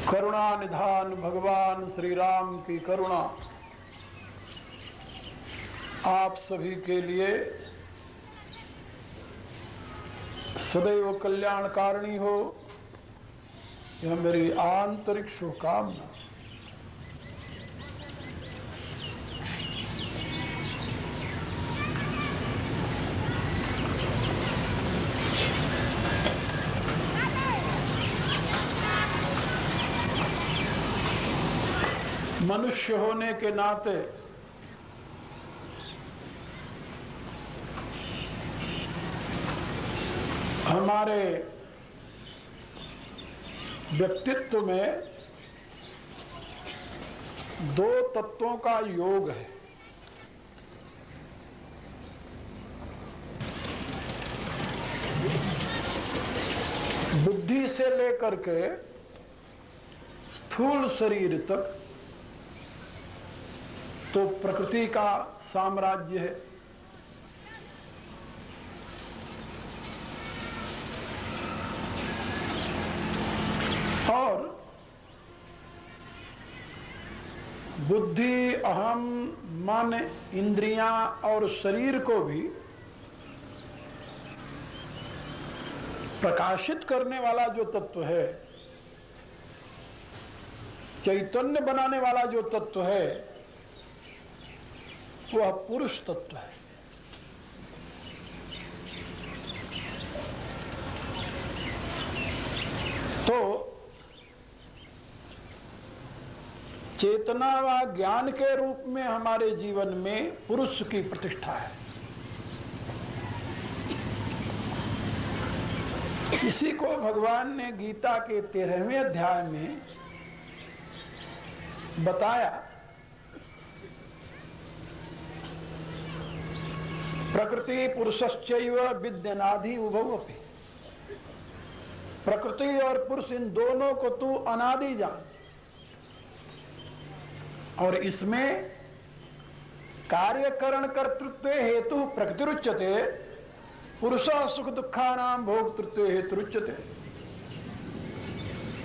करुणा निधान भगवान श्री राम की करुणा आप सभी के लिए सदैव कल्याणकारिणी हो, यह मेरी आंतरिक शुभकामना। मनुष्य होने के नाते हमारे व्यक्तित्व में दो तत्वों का योग है। बुद्धि से लेकर के स्थूल शरीर तक तो प्रकृति का साम्राज्य है, और बुद्धि, अहम, मन, इंद्रियां और शरीर को भी प्रकाशित करने वाला जो तत्व है, चैतन्य बनाने वाला जो तत्व है, वह पुरुष तत्व है। तो चेतना व ज्ञान के रूप में हमारे जीवन में पुरुष की प्रतिष्ठा है। इसी को भगवान ने गीता के 13वें अध्याय में बताया। प्रकृति पुरुषश्चैव विद्यनादि उभौ अपि। प्रकृति और पुरुष इन दोनों को तू अनादि जान, और इसमें कार्यकरण कर्तृत्व हेतु प्रकृतिरुच्यते, पुरुष सुख दुखानाम भोक्तृत्व हेतुरुच्यते।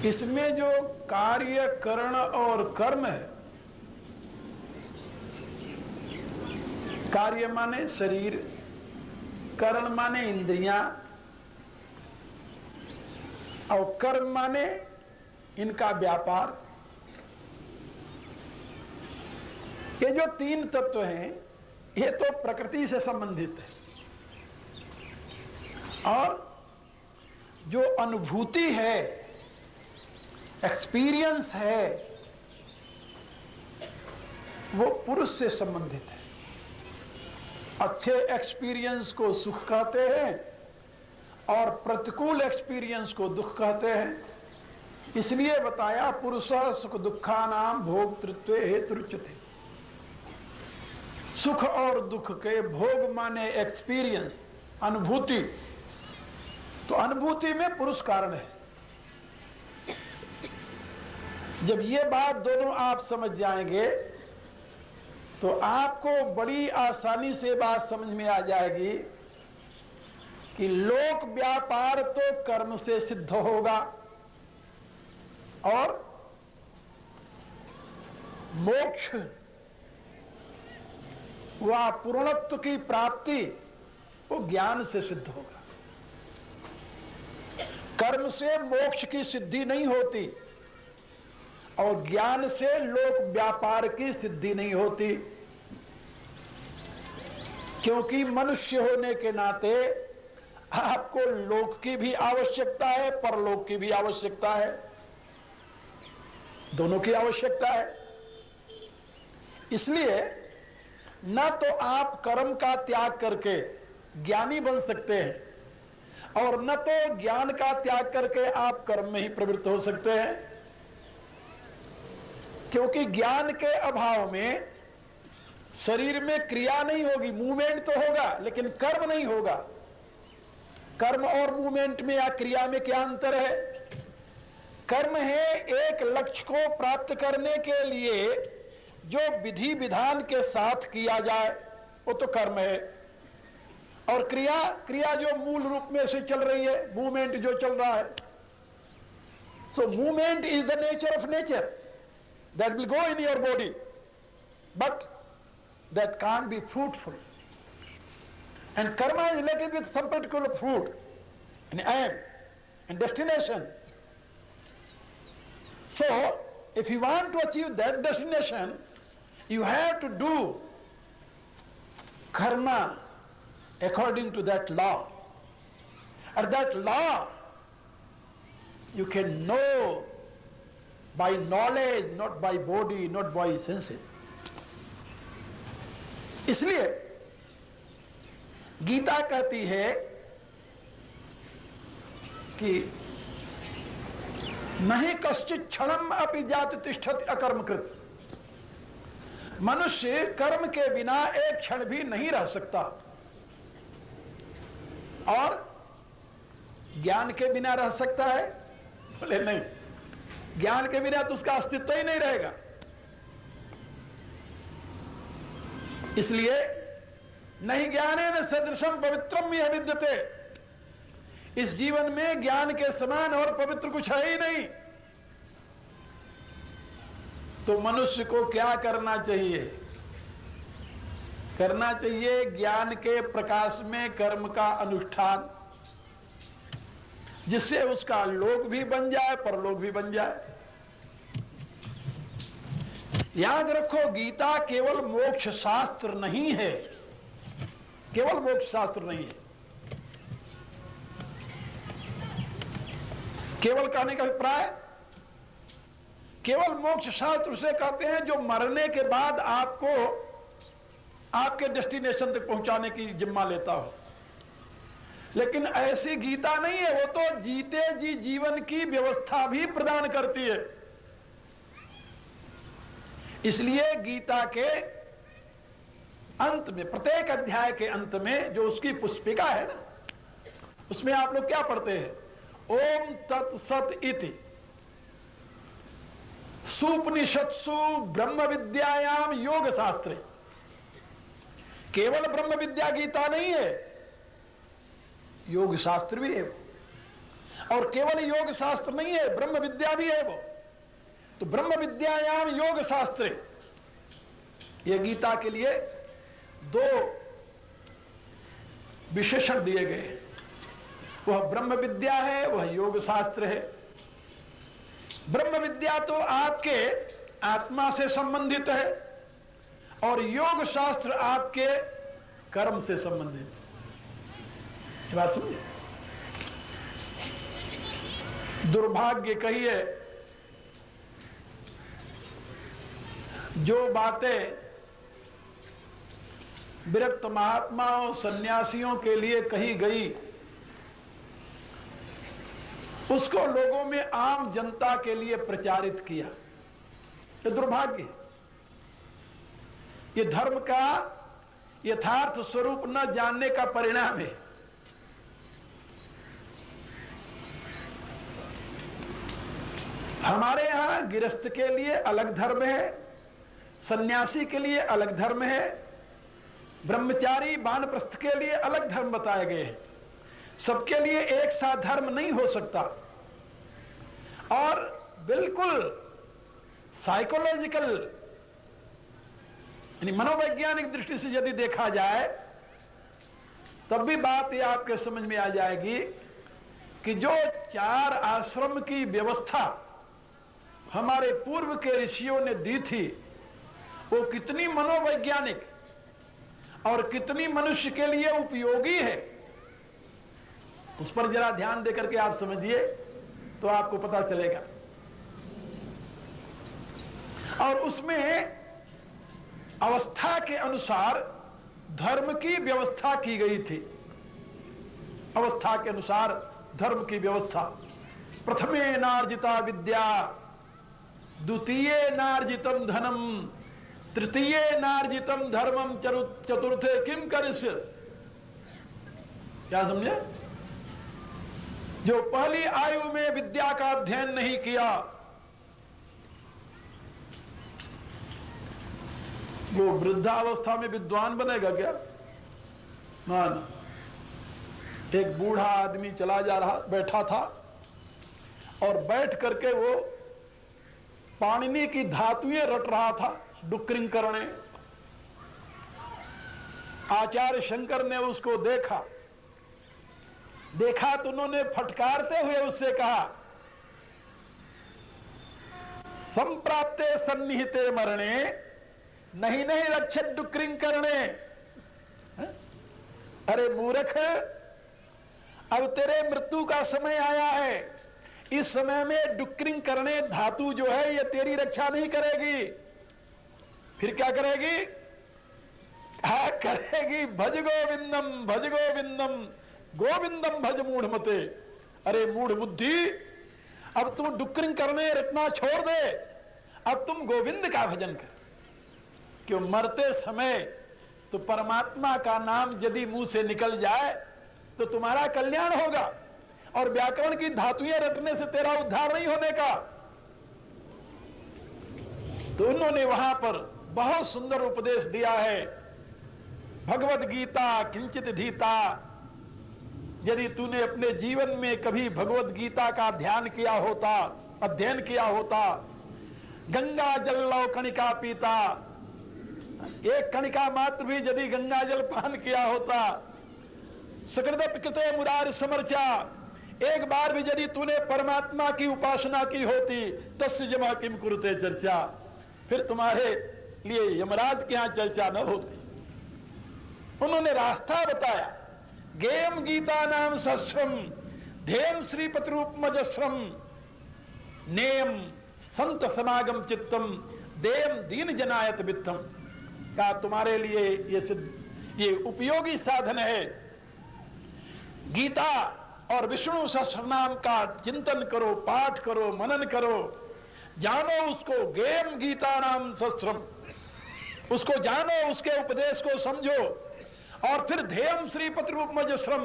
इसमें जो कार्यकरण और कर्म है, कार्य माने शरीर, करण माने इंद्रियां, और कर्म माने इनका व्यापार, ये जो तीन तत्व हैं ये तो प्रकृति से संबंधित है। और जो अनुभूति है, एक्सपीरियंस है, वो पुरुष से संबंधित है। अच्छे एक्सपीरियंस को सुख कहते हैं और प्रतिकूल एक्सपीरियंस को दुख कहते हैं। इसलिए बताया पुरुष सुख दुखानाम भोक्तृत्व हेतुरुच्यते। सुख और दुख के भोग माने एक्सपीरियंस, अनुभूति, तो अनुभूति में पुरुष कारण है। जब ये बात दोनों आप समझ जाएंगे तो आपको बड़ी आसानी से बात समझ में आ जाएगी कि लोक व्यापार तो कर्म से सिद्ध होगा और मोक्ष व पूर्णत्व की प्राप्ति वो ज्ञान से सिद्ध होगा। कर्म से मोक्ष की सिद्धि नहीं होती और ज्ञान से लोक व्यापार की सिद्धि नहीं होती, क्योंकि मनुष्य होने के नाते आपको लोक की भी आवश्यकता है, परलोक की भी आवश्यकता है, दोनों की आवश्यकता है। इसलिए न तो आप कर्म का त्याग करके ज्ञानी बन सकते हैं और न तो ज्ञान का त्याग करके आप कर्म में ही प्रवृत्त हो सकते हैं, क्योंकि ज्ञान के अभाव में शरीर में क्रिया नहीं होगी, मूवमेंट तो होगा लेकिन कर्म नहीं होगा। कर्म और मूवमेंट में या क्रिया में क्या अंतर है? कर्म है एक लक्ष्य को प्राप्त करने के लिए जो विधि विधान के साथ किया जाए, वो तो कर्म है। और क्रिया जो मूल रूप में से चल रही है, मूवमेंट जो चल रहा है, So movement is the nature of nature that will go in your body, but that can't be fruitful. And karma is related with some particular fruit, an aim, and destination. So, if you want to achieve that destination, you have to do karma according to that law. And that law you can know by knowledge, not by body, not by senses. इसलिए गीता कहती है कि नहीं कश्चित् क्षणम अपि जाति तिष्ठति अकर्मकृत। मनुष्य कर्म के बिना एक क्षण भी नहीं रह सकता, और ज्ञान के बिना रह सकता है? बोले नहीं, ज्ञान के बिना तो उसका अस्तित्व ही नहीं रहेगा। इसलिए नहीं ज्ञानेन सदृशम पवित्रम यह विद्यते, इस जीवन में ज्ञान के समान और पवित्र कुछ है ही नहीं। तो मनुष्य को क्या करना चाहिए? करना चाहिए ज्ञान के प्रकाश में कर्म का अनुष्ठान, जिससे उसका लोक भी बन जाए, परलोक भी बन जाए। याद रखो, गीता केवल मोक्ष शास्त्र नहीं है, केवल मोक्ष शास्त्र नहीं है। केवल कहने का अभिप्राय, केवल मोक्ष शास्त्र उसे कहते हैं जो मरने के बाद आपको आपके डेस्टिनेशन तक पहुंचाने की जिम्मा लेता हो। लेकिन ऐसी गीता नहीं है, वो तो जीते जी जीवन की व्यवस्था भी प्रदान करती है। इसलिए गीता के अंत में, प्रत्येक अध्याय के अंत में जो उसकी पुष्पिका है ना, उसमें आप लोग क्या पढ़ते हैं? ओम तत्सत इति सुपनिषत्सु ब्रह्म विद्यायाम योग शास्त्रे। केवल ब्रह्म विद्या गीता नहीं है, योग शास्त्र भी है वो। और केवल योग शास्त्र नहीं है, ब्रह्म विद्या भी है वो। तो ब्रह्म विद्यायाम योग शास्त्रे, ये गीता के लिए दो विशेषण दिए गए। वह ब्रह्म विद्या है, वह योग शास्त्र है। ब्रह्म विद्या तो आपके आत्मा से संबंधित है, और योग शास्त्र आपके कर्म से संबंधित है। ये बात समझे? दुर्भाग्य कहिए, जो बातें विरक्त महात्माओं सन्यासियों के लिए कही गई, उसको लोगों में आम जनता के लिए प्रचारित किया। ये दुर्भाग्य है। ये धर्म का यथार्थ स्वरूप न जानने का परिणाम है। हमारे यहां गृहस्थ के लिए अलग धर्म है, सन्यासी के लिए अलग धर्म है, ब्रह्मचारी वानप्रस्थ के लिए अलग धर्म बताए गए हैं। सबके लिए एक सा धर्म नहीं हो सकता। और बिल्कुल साइकोलॉजिकल यानी मनोवैज्ञानिक दृष्टि से यदि देखा जाए, तब भी बात यह आपके समझ में आ जाएगी कि जो 4 आश्रम की व्यवस्था हमारे पूर्व के ऋषियों ने दी थी, वो कितनी मनोवैज्ञानिक और कितनी मनुष्य के लिए उपयोगी है, उस पर जरा ध्यान देकर के आप समझिए तो आपको पता चलेगा। और उसमें अवस्था के अनुसार धर्म की व्यवस्था की गई थी। अवस्था के अनुसार धर्म की व्यवस्था। प्रथमे नार्जिता विद्या, द्वितीये नार्जितम धनम, तृतीये नार्जितम धर्मम, चतुर्थे किम करिष्यसि। क्या समझे? जो पहली आयु में विद्या का अध्ययन नहीं किया, वो वृद्धावस्था में विद्वान बनेगा क्या? ना ना। एक बूढ़ा आदमी चला जा रहा, बैठा था, और बैठ करके वो पाणिनि की धातुएं रट रहा था, डुक्रिंग करने। आचार्य शंकर ने उसको देखा तो उन्होंने फटकारते हुए उससे कहा, संप्राप्ते सन्निहिते मरणे नहीं नहीं रक्षत डुक्रिंग करने। अरे मूर्ख, अब तेरे मृत्यु का समय आया है। इस समय में डुक्रिंग करने धातु जो है ये तेरी रक्षा नहीं करेगी। फिर क्या करेगी? करेगी भज गोविंदम भज गोविंदम गोविंदम भज मूढ़ मते। अरे मूढ़ बुद्धि, अब तू डुक्रिंग करने रटना छोड़ दे, अब तुम गोविंद का भजन कर। क्यों? मरते समय तो परमात्मा का नाम यदि मुंह से निकल जाए तो तुम्हारा कल्याण होगा, और व्याकरण की धातुएं रटने से तेरा उद्धार नहीं होने का। तो उन्होंने वहां पर बहुत सुंदर उपदेश दिया है। भगवद गीता किंचित धीता, यदि तूने अपने जीवन में कभी भगवद गीता का ध्यान किया होता, अध्ययन किया होता, गंगा जल लौ कणिका पीता, एक कणिका मात्र भी यदि गंगा जल पान किया होता, सकृत पिकृते मुरार समर्चा, एक बार भी यदि तूने परमात्मा की उपासना की होती, तस्य जमा किम कुरुते चर्चा, फिर तुम्हारे लिए यमराज के यहां चर्चा न होती। उन्होंने रास्ता बताया। गेयम गीता नाम सहस्रम ध्येयम श्रीपतिरूपमजस्रम नेयम संत समागम चित्तम देयम दीन जनायत वित्तम। का तुम्हारे लिए ये उपयोगी साधन है। गीता और विष्णु सहस्रनाम का चिंतन करो, पाठ करो, मनन करो, जानो उसको। गेयम गीता नाम सहस्रम, उसको जानो, उसके उपदेश को समझो, और फिर ध्येयम श्रीपति रूप मजस्रम,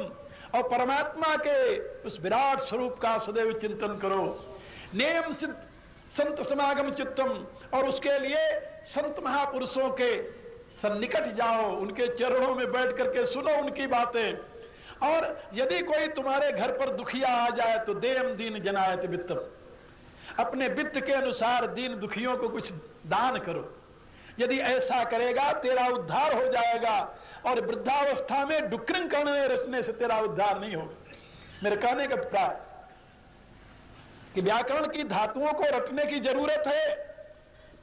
और परमात्मा के उस विराट स्वरूप का सदैव चिंतन करो। नेयम संत समागम चित्तम, और उसके लिए संत महापुरुषों के सन्निकट जाओ, उनके चरणों में बैठ करके सुनो उनकी बातें। और यदि कोई तुम्हारे घर पर दुखिया आ जाए तो देयम दीन जनायत वित्तम, अपने वित्त के अनुसार दीन दुखियों को कुछ दान करो। यदि ऐसा करेगा तेरा उद्धार हो जाएगा, और वृद्धावस्था में डुक्रिंग करने रचने से तेरा उद्धार नहीं होगा। मेरे कहने का अभिप्राय कि व्याकरण की धातुओं को रटने की जरूरत है,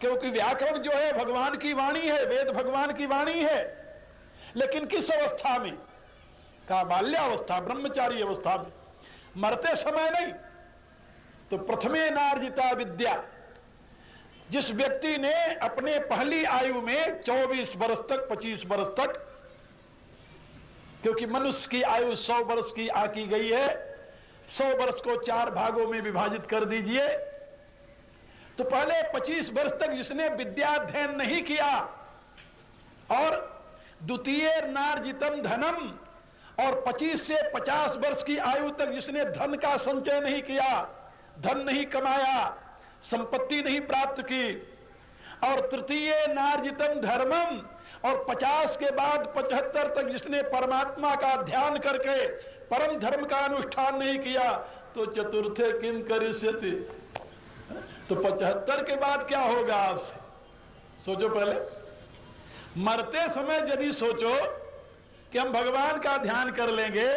क्योंकि व्याकरण जो है भगवान की वाणी है, वेद भगवान की वाणी है। लेकिन किस अवस्था में? का बाल्यावस्था, ब्रह्मचारी अवस्था में, मरते समय नहीं। तो प्रथमे नार्जिता विद्या, जिस व्यक्ति ने अपने पहली आयु में 24 वर्ष तक, 25 वर्ष तक, क्योंकि मनुष्य की आयु 100 वर्ष की आकी गई है, 100 वर्ष को 4 भागों में विभाजित कर दीजिए, तो पहले 25 वर्ष तक जिसने विद्याध्ययन नहीं किया, और द्वितीय नार्जितम धनम, और 25 से 50 वर्ष की आयु तक जिसने धन का संचय नहीं किया, धन नहीं कमाया, संपत्ति नहीं प्राप्त की, और तृतीय नार्जितम धर्मम, और 50 के बाद 75 तक जिसने परमात्मा का ध्यान करके परम धर्म का अनुष्ठान नहीं किया, तो चतुर्थे किम करिष्यति। तो 75 के बाद क्या होगा आपसे? सोचो पहले। मरते समय यदि सोचो कि हम भगवान का ध्यान कर लेंगे,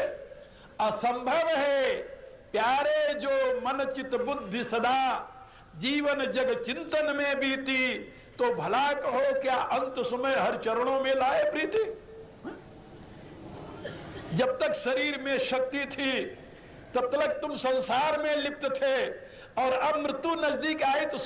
असंभव है। प्यारे जो मन चित बुद्धि सदा जीवन जग चिंतन में बीती, तो भला कहो क्या अंत समय हर चरणों में लाए प्रीति। जब तक शरीर में शक्ति थी तब तक तुम संसार में लिप्त थे, और अब मृत्यु नजदीक आई तो